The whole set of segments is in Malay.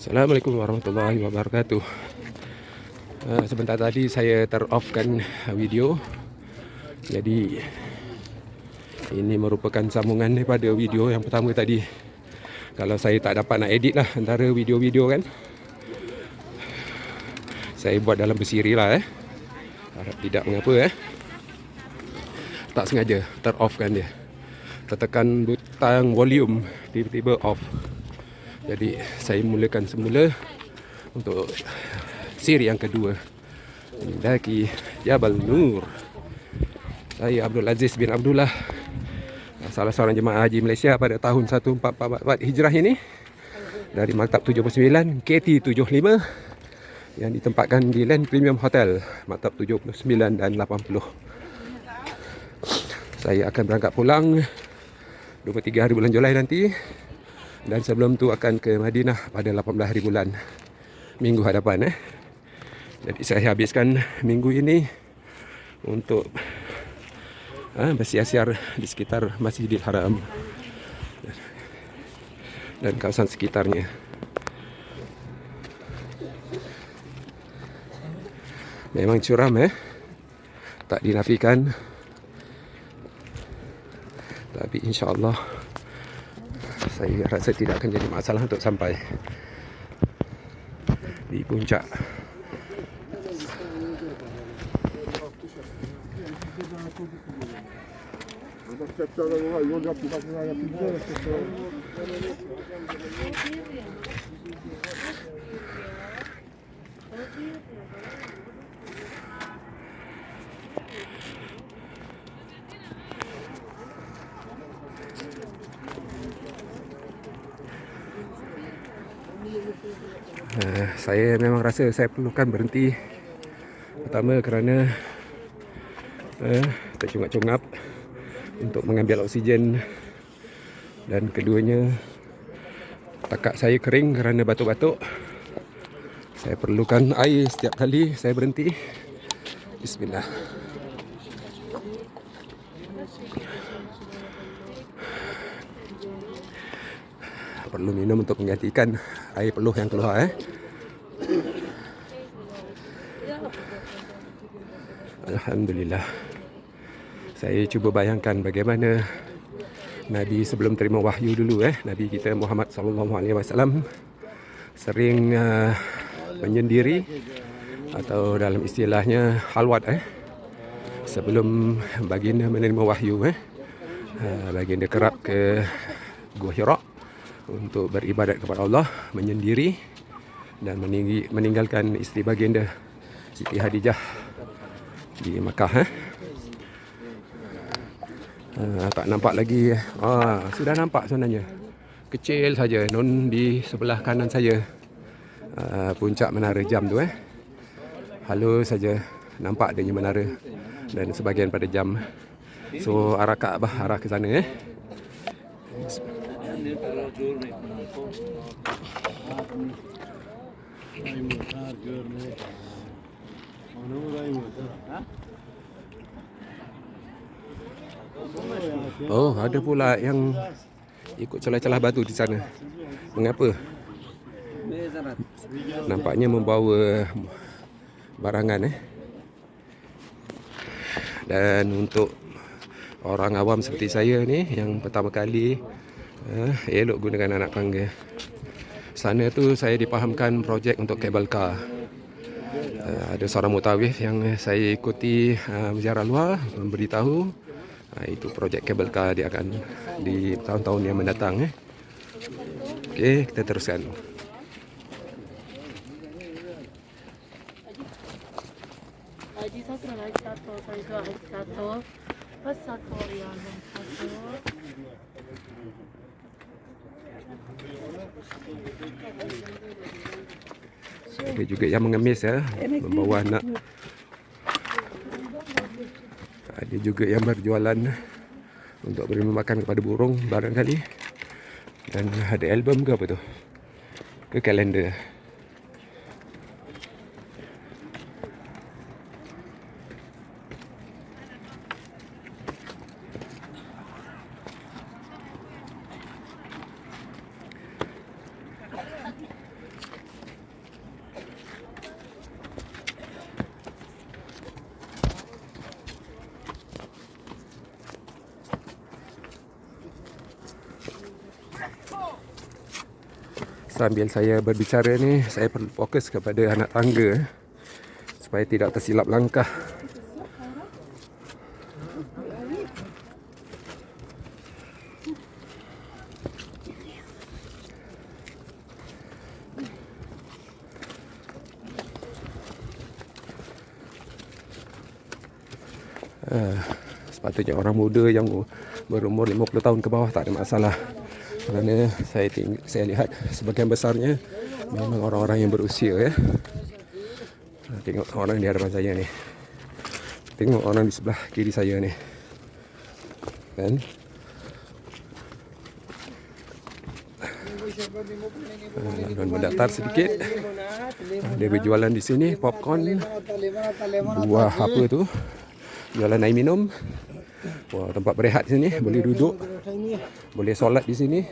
Assalamualaikum warahmatullahi wabarakatuh. Sebentar tadi saya ter-off-kan video. Jadi ini merupakan sambungan daripada video yang pertama tadi. Kalau saya tak dapat nak edit lah antara video-video kan, saya buat dalam bersiri lah Harap tidak mengapa Tak sengaja ter-off-kan dia. Tertekan butang volume, tiba-tiba off. Jadi saya mulakan semula untuk siri yang kedua, mendaki Jabal Nur. Saya Abdul Aziz bin Abdullah, salah seorang jemaah haji Malaysia pada tahun 1444 Hijrah ini, dari Maktab 79 KT75 yang ditempatkan di Land Premium Hotel Maktab 79 dan 80. Saya akan berangkat pulang 23 hari bulan Julai nanti, dan sebelum tu akan ke Madinah pada 18 hari bulan minggu hadapan Jadi saya habiskan minggu ini untuk bersiar-siar di sekitar Masjidil Haram dan kawasan sekitarnya. Memang curam tak dinafikan, tapi insya-Allah saya rasa tidak akan jadi masalah untuk sampai di puncak. Saya memang rasa saya perlukan berhenti. Pertama kerana tercungap-cungap untuk mengambil oksigen, dan keduanya tekak saya kering kerana batuk-batuk. Saya perlukan air setiap kali saya berhenti. Bismillah. Perlu minum untuk menggantikan air peluh yang keluar Alhamdulillah. Saya cuba bayangkan bagaimana Nabi sebelum terima wahyu dulu Nabi kita Muhammad sallallahu alaihi wasallam sering menyendiri, atau dalam istilahnya halwat sebelum baginda menerima wahyu baginda kerap ke Gua Hira untuk beribadat kepada Allah, menyendiri dan meninggalkan isteri baginda Siti Khadijah di Makkah. Tak nampak lagi. Sudah nampak sebenarnya. Kecil saja non di sebelah kanan saya. Puncak menara jam tu halus saja nampak adanya menara dan sebahagian pada jam. So arah Kaabah, arah ke sana Oh, ada pula yang ikut celah-celah batu di sana. Mengapa? Nampaknya membawa barangan Dan untuk orang awam seperti saya ni yang pertama kali elok gunakan anak tangga. Sana tu saya dipahamkan projek untuk kabel car. Ada seorang mutawif yang saya ikuti ziarah luar memberitahu itu projek kabel car dia akan di tahun-tahun yang mendatang Okey, kita teruskan. Ada juga yang mengemis membawa anak. Ada juga yang berjualan untuk beri makan kepada burung barangkali. Dan ada album ke apa tu? Ke kalender. Sambil saya berbicara ni, saya perlu fokus kepada anak tangga supaya tidak tersilap langkah. Sepatutnya orang muda yang berumur 50 tahun ke bawah tak ada masalah. Kerana saya lihat sebagian besarnya memang orang-orang yang berusia ya. Tengok orang di hadapan saya ni. Tengok orang di sebelah kiri saya ni. Kan? Dan mendatar sedikit. Ada berjualan di sini popcorn, buah apa tu, jualan air minum. Wah, tempat berehat di sini, boleh duduk, boleh solat di sini.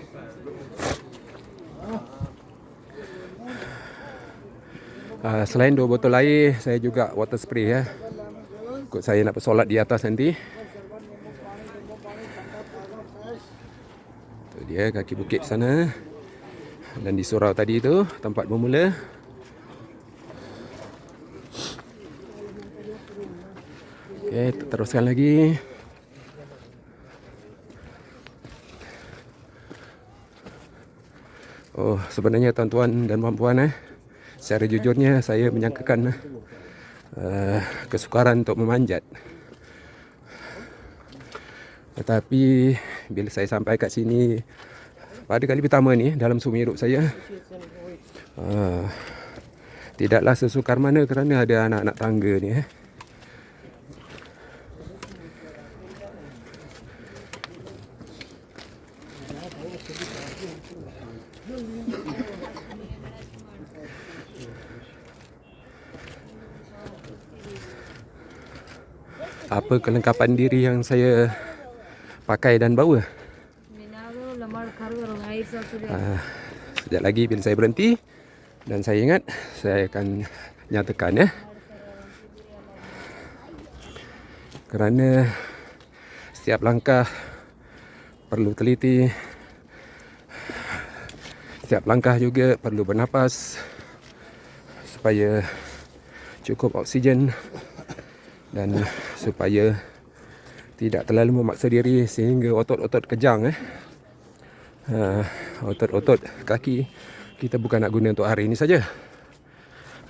Selain 2 botol air, saya juga water spray ya. Ikut saya nak bersolat di atas nanti. Tu dia kaki bukit sana. Dan di surau tadi tu tempat bermula. Okey, teruskan lagi. Oh, sebenarnya tuan-tuan dan puan-puan secara jujurnya saya menyangkakan kesukaran untuk memanjat. Tetapi bila saya sampai kat sini pada kali pertama ni dalam seumur hidup saya, tidaklah sesukar mana kerana ada anak-anak tangga ni. Apa kelengkapan diri yang saya pakai dan bawa? Sekejap lagi bila saya berhenti dan saya ingat, saya akan nyatakan ya. Kerana setiap langkah perlu teliti. Setiap langkah juga perlu bernapas supaya cukup oksigen dan supaya tidak terlalu memaksa diri sehingga otot-otot kejang. Otot-otot kaki kita bukan nak guna untuk hari ini saja,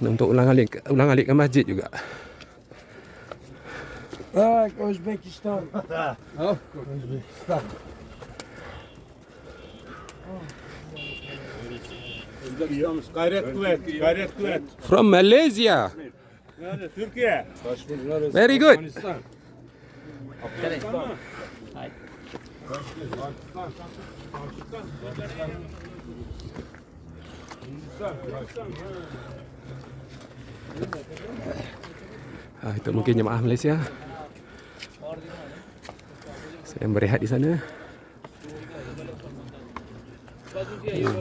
untuk ulang-alik ke masjid juga. Uzbekistan. Uzbekistan. Gayret kuvvet. From Malaysia. Türkiye. Very good. Itu mungkin jemaah Malaysia sedang berehat di sana.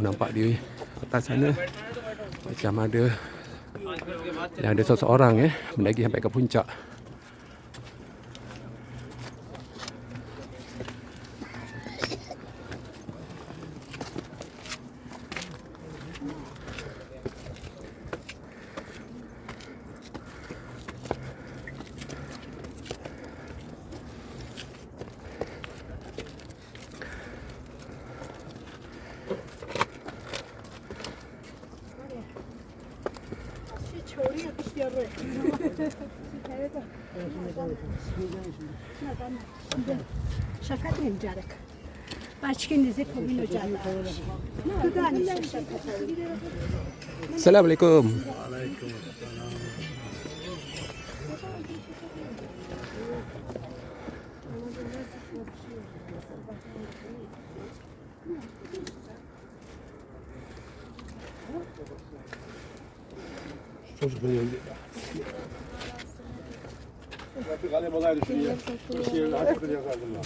Nampak di atas sana macam ada seseorang mendaki sampai ke puncak. شرکت نمی‌جارک. بچگی نیزه کبین و جاده. تو دانش شرکت. Assalamualaikum. Çocuk benim. Bir kalem olaydı şuraya. Bir şey açık yazardım ben.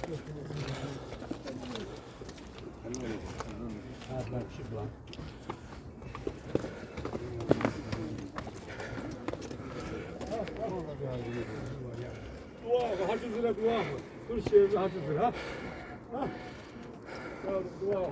Dua, hacı sıra dua. Dur şey hacı sıra. Ha? Dua.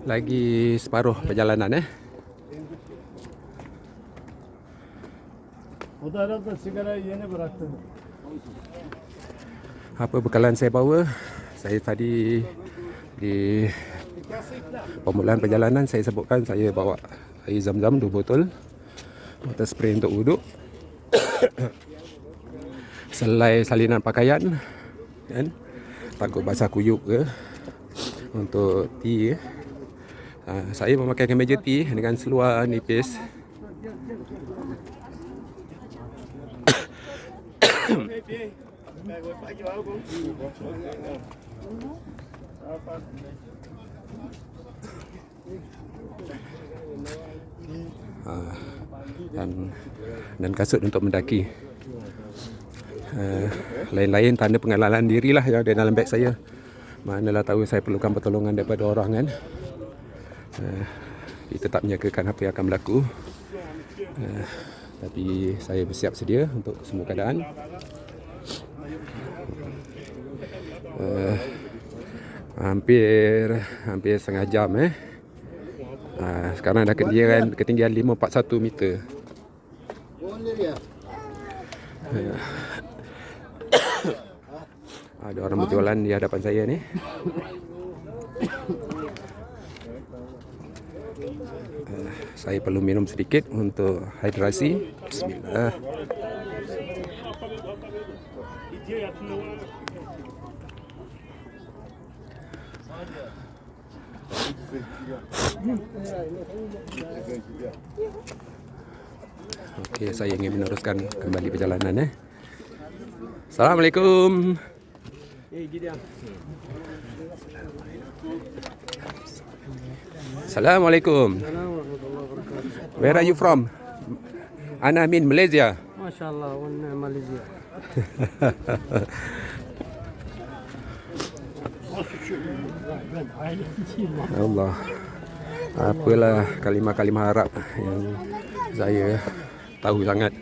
Lagi separuh perjalanan O da arada sigarayı yeni bıraktı. Apa bekalan saya bawa? Saya tadi di permulaan perjalanan saya sebutkan saya bawa air zam-zam 2 botol, water spray untuk wuduk, selai salinan pakaian, kan? Takut basah kuyup ke, untuk tea. Saya memakai kemeja tea dengan seluar nipis. Dan kasut untuk mendaki. Lain-lain tanda pengalaman dirilah yang ada dalam beg saya. Manalah tahu saya perlukan pertolongan daripada orang, kan. Kita tak menyangkakan apa yang akan berlaku, tapi saya bersiap sedia untuk semua keadaan. Hampir setengah jam sekarang dah ketinggian 541 meter. Ada orang berjualan di hadapan saya ni. Saya perlu minum sedikit untuk hidrasi. Bismillah. Okey, saya ingin meneruskan kembali perjalanan. Assalamualaikum. Assalamualaikum. Where are you from? Ana min Malaysia. MashaAllah, one Malaysia. Allah. Apalah kalimah-kalimah Arab yang saya tahu sangat.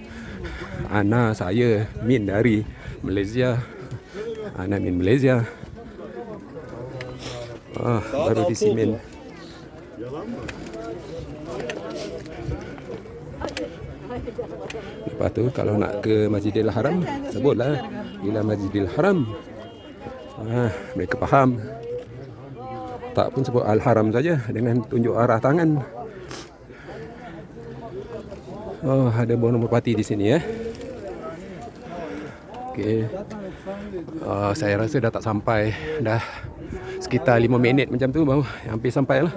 Ana saya min dari Malaysia. Ana min Malaysia. Baru di Simen. Lepas tu kalau nak ke Masjidil Haram, sebutlah ila Masjidil Haram. Mereka faham. Tak pun sebut Al-Haram saja dengan tunjuk arah tangan. Ada buah merpati di sini Okey. Saya rasa dah tak sampai. Dah sekitar 5 minit macam tu baru hampir sampai lah.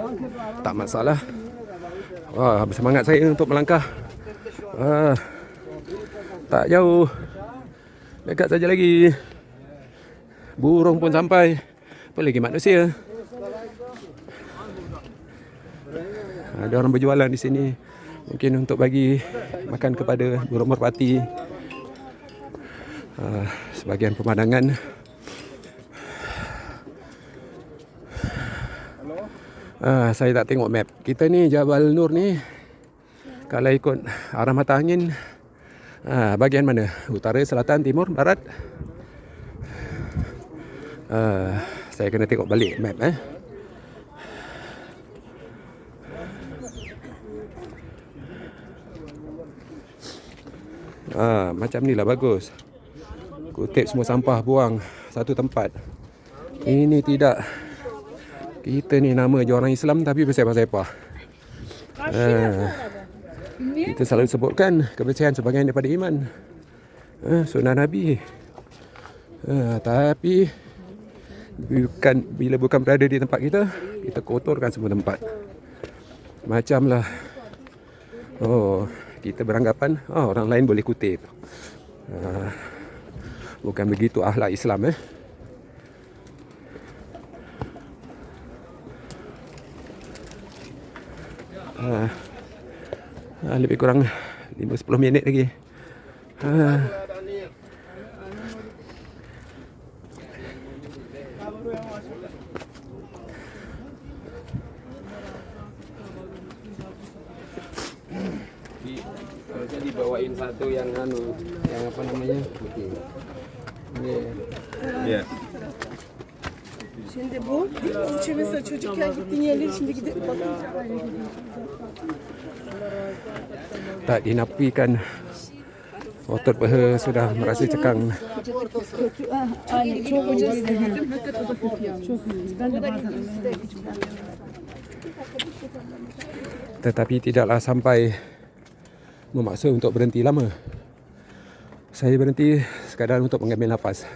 Tak masalah. Bersemangat saya untuk melangkah. Tak jauh. Dekat saja lagi. Burung pun sampai. Apa lagi manusia? Ada orang berjualan di sini. Mungkin untuk bagi makan kepada burung merpati. Sebagian pemandangan. Saya tak tengok map. Kita ni Jabal Nur ni, kalau ikut arah mata angin, bahagian mana? Utara, selatan, timur, barat? Saya kena tengok balik map Macam ni lah bagus. Kutip semua sampah buang satu tempat. Ini tidak. Kita ni nama je orang Islam tapi bersepah-sepah. Kita selalu sebutkan kebersihan sebahagian daripada iman. Sunnah Nabi. Tapi bila bukan berada di tempat kita, kita kotorkan semua tempat. Macamlah kita beranggapan orang lain boleh kutip. Bukan begitu akhlak Islam. Lebih kurang 5-10 minit lagi. Jadi bawain satu yang yang apa namanya? Yeah. Şimdi bu mesela çocukken gittiğin yerleri şimdi gidip bakınca Tak dinapikan. Otot peha sudah merasa cekang. aynen çok hocası gittim hakikaten o da kötü yani. Çok iyi. Ben de bazen Tetapi tidaklah sampai memaksa untuk berhenti lama. Saya berhenti sekadar untuk mengambil nafas.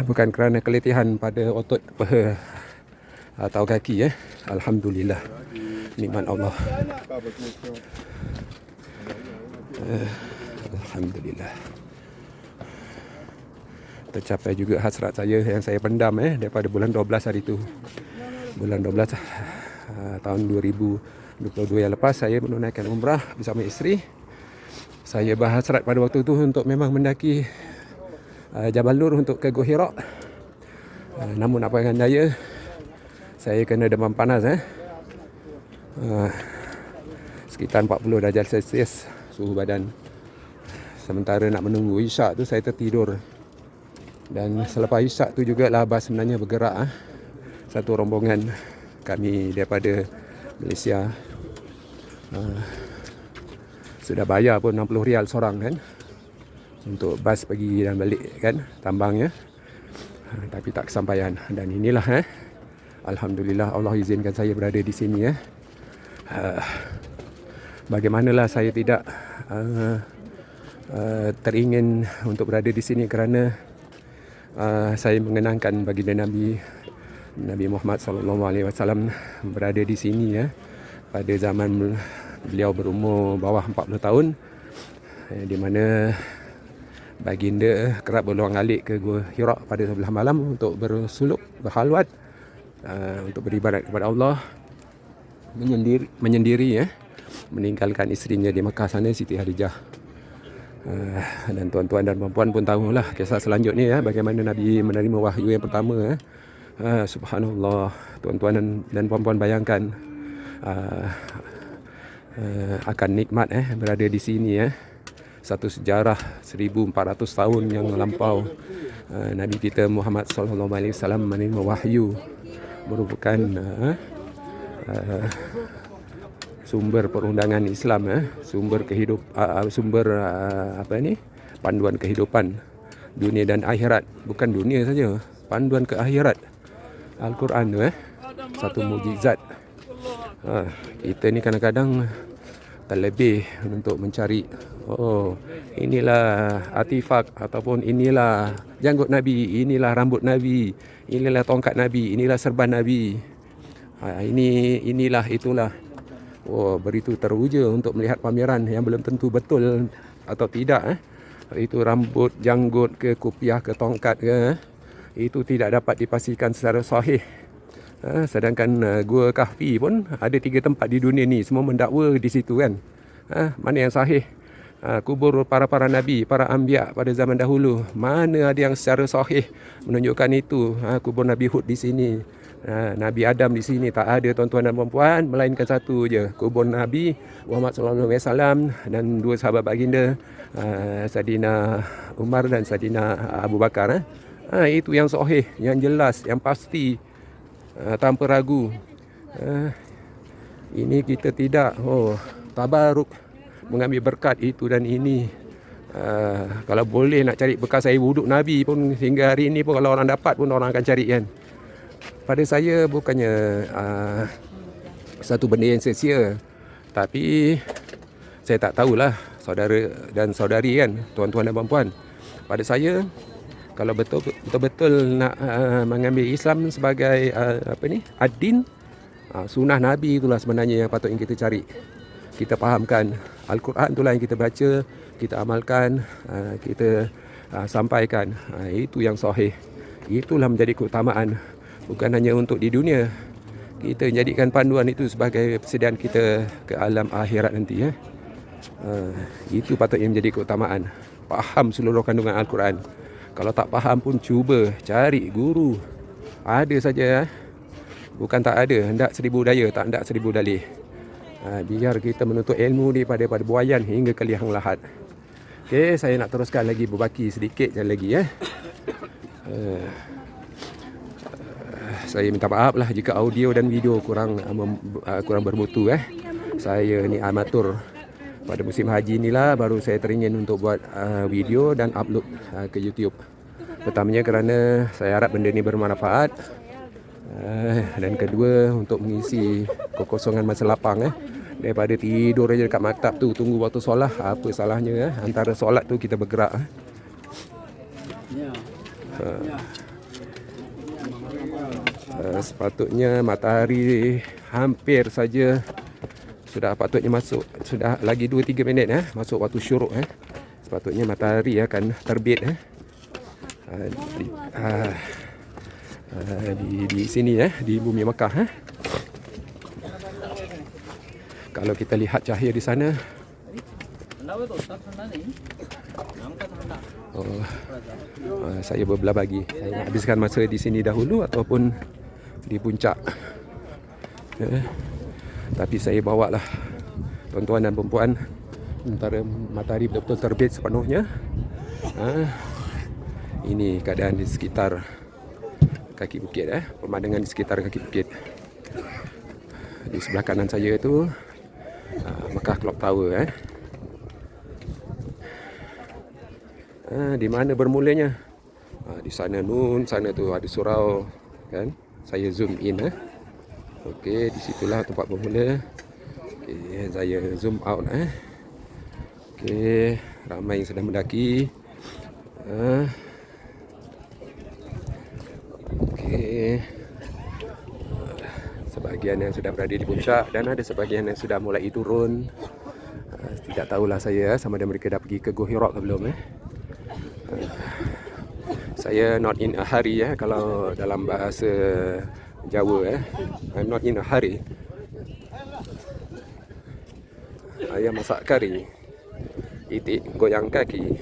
Bukan kerana keletihan pada otot peha atau kaki. Alhamdulillah. Nikmat Allah. Alhamdulillah. Tercapai juga hasrat saya yang saya pendam daripada bulan 12 hari itu. Bulan 12 tahun 2022 yang lepas saya menunaikan umrah bersama isteri. Saya berhasrat pada waktu itu untuk memang mendaki Jabal Nur untuk ke Gua Hira. Namun apa dengan daya, saya kena demam panas sekitar 40 darjah Celsius suhu badan. Sementara nak menunggu isyak tu saya tertidur. Dan selepas isyak tu jugalah bas sebenarnya bergerak. Satu rombongan kami daripada Malaysia. Sudah bayar pun 60 rial seorang kan, untuk bas pergi dan balik kan, tambangnya. Tapi tak kesampaian. Dan inilah Alhamdulillah Allah izinkan saya berada di sini. Bagimanalah saya tidak teringin untuk berada di sini kerana saya mengenangkan baginda Nabi Muhammad SAW berada di sini pada zaman beliau berumur bawah 40 tahun, di mana baginda kerap berulang-alik ke Gua Hira pada sebelah malam untuk bersuluk, berhalwat, untuk beribadat kepada Allah, menyendiri meninggalkan isterinya di Mekah sana, Siti Khadijah. Dan tuan-tuan dan puan-puan pun tahulah kisah selanjutnya bagaimana Nabi menerima wahyu yang pertama. Subhanallah, tuan-tuan dan puan-puan bayangkan akan nikmat berada di sini. Satu sejarah 1400 tahun yang melampau, Nabi kita Muhammad SAW menerima wahyu, merupakan sumber perundangan Islam, sumber panduan kehidupan dunia dan akhirat. Bukan dunia saja, panduan ke akhirat. Al-Quran tu satu mukjizat. Kita ni kadang-kadang terlebih untuk mencari inilah artifak, ataupun inilah janggut Nabi, inilah rambut Nabi, inilah tongkat Nabi, inilah serban Nabi, inilah itulah. Beritu teruja untuk melihat pameran yang belum tentu betul atau tidak. Itu rambut, janggut ke kopiah ke tongkat ke, itu tidak dapat dipastikan secara sahih. Sedangkan Gua Kahfi pun ada 3 tempat di dunia ni, semua mendakwa di situ kan. Mana yang sahih? Kubur para nabi, para anbiya pada zaman dahulu, mana ada yang secara sahih menunjukkan itu? Kubur Nabi Hud di sini, Nabi Adam di sini. Tak ada, tuan-tuan dan puan-puan, melainkan satu je, kubur Nabi Muhammad SAW dan 2 sahabat baginda, Saidina Umar dan Saidina Abu Bakar. Itu yang sahih, yang jelas, yang pasti, tanpa ragu. Ini kita tidak tabaruk mengambil berkat itu dan ini. Kalau boleh nak cari bekas air wuduk Nabi pun hingga hari ini pun kalau orang dapat pun orang akan cari kan. Pada saya bukannya satu benda yang sia-sia, tapi saya tak tahulah saudara dan saudari kan, tuan-tuan dan puan-puan. Pada saya, kalau betul-betul nak mengambil Islam sebagai ad-din, sunnah Nabi itulah sebenarnya yang patut kita cari. Kita fahamkan Al-Quran itulah yang kita baca, kita amalkan, kita sampaikan. Itu yang sahih. Itulah menjadi keutamaan. Bukan hanya untuk di dunia. Kita jadikan panduan itu sebagai persediaan kita ke alam akhirat nanti. Itu patutnya menjadi keutamaan. Faham seluruh kandungan Al-Quran. Kalau tak faham pun cuba cari guru. Ada saja. Bukan tak ada. Hendak 1000 daya, tak hendak 1000 dalih. Biar kita menuntut ilmu daripada buayan hingga ke liang lahat. Okey, saya nak teruskan lagi berbaki sedikit je lagi Saya minta maaf lah jika audio dan video kurang bermutu Saya ni amatur. Pada musim haji inilah baru saya teringin untuk buat video dan upload ke YouTube. Pertamanya kerana saya harap benda ni bermanfaat. Dan kedua untuk mengisi kekosongan masa lapang daripada tidur aja dekat maktab tu tunggu waktu solat, apa salahnya antara solat tu kita bergerak. Sepatutnya matahari hampir saja sudah patutnya masuk, sudah lagi 2-3 minit masuk waktu syuruk sepatutnya matahari akan terbit di sini di bumi Mekah. Kalau kita lihat cahaya di sana, saya berbelah bagi. Saya nak habiskan masa di sini dahulu ataupun di puncak. Tapi saya bawa lah tuan-tuan dan perempuan sementara matahari betul-betul terbit sepenuhnya. Ini keadaan di sekitar kaki bukit, pemandangan di sekitar kaki bukit. Di sebelah kanan saya itu Mekah Clock Tower. Di mana bermulanya? Di sana sana tu ada surau kan. Saya zoom in Okey, di situlah tempat bermula. Okey, saya zoom out Okey, ramai yang sedang mendaki. Okey. Sebahagian yang sudah berada di puncak dan ada sebahagian yang sudah mulai turun. Tidak tahulah saya sama ada mereka dah pergi ke Gua Hira ke belum Saya not in a hurry kalau dalam bahasa Jawa I'm not in a hurry. Ayam masak kari, itik goyang kaki.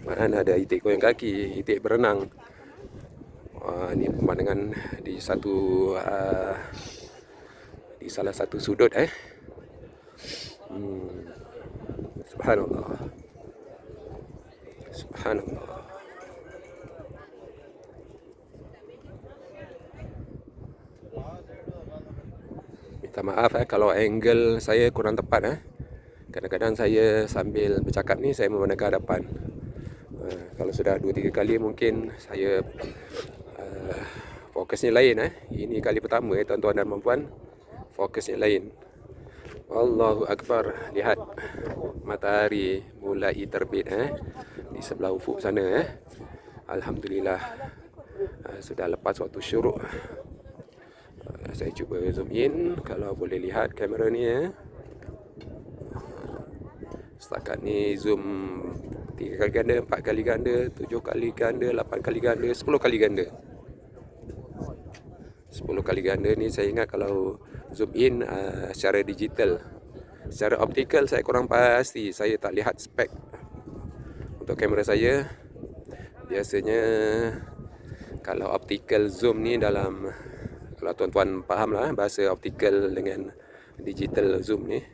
Mana ada itik goyang kaki, itik berenang. Ini pemandangan di salah satu sudut Subhanallah. Subhanallah. Minta maaf kalau angle saya kurang tepat Kadang-kadang saya sambil bercakap ni saya memandang ke hadapan. Kalau sudah 2-3 kali mungkin saya fokusnya lain Ini kali pertama tuan-tuan dan puan-puan, fokusnya lain. Allahu Akbar. Lihat matahari mulai terbit di sebelah ufuk sana Alhamdulillah. Sudah lepas waktu syuruk. Saya cuba zoom in kalau boleh lihat kamera ni Setakat ni zoom 3 kali ganda, 4 kali ganda, 7 kali ganda, 8 kali ganda, 10 kali ganda. 10 kali ganda ni saya ingat kalau zoom in secara digital. Secara optikal saya kurang pasti, saya tak lihat spek untuk kamera saya. Biasanya kalau optical zoom ni dalam, kalau tuan-tuan faham lah bahasa optical dengan digital zoom ni,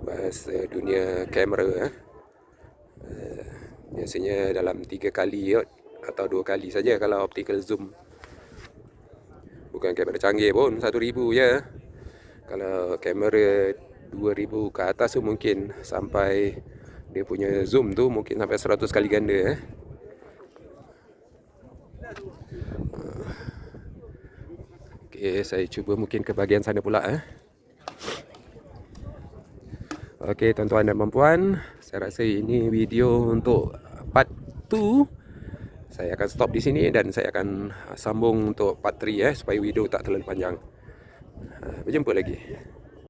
bahasa dunia kamera biasanya dalam 3 kali atau 2 kali saja kalau optical zoom. Bukan kamera canggih pun, 1,000 je. Kalau kamera 2,000 ke atas tu mungkin sampai dia punya zoom tu mungkin sampai 100 kali ganda. Okey, saya cuba mungkin ke bahagian sana pula. Okey, tuan-tuan dan puan-puan, saya rasa ini video untuk part 2. Saya akan stop di sini dan saya akan sambung untuk part 3 supaya video tak terlalu panjang. Berjumpa lagi.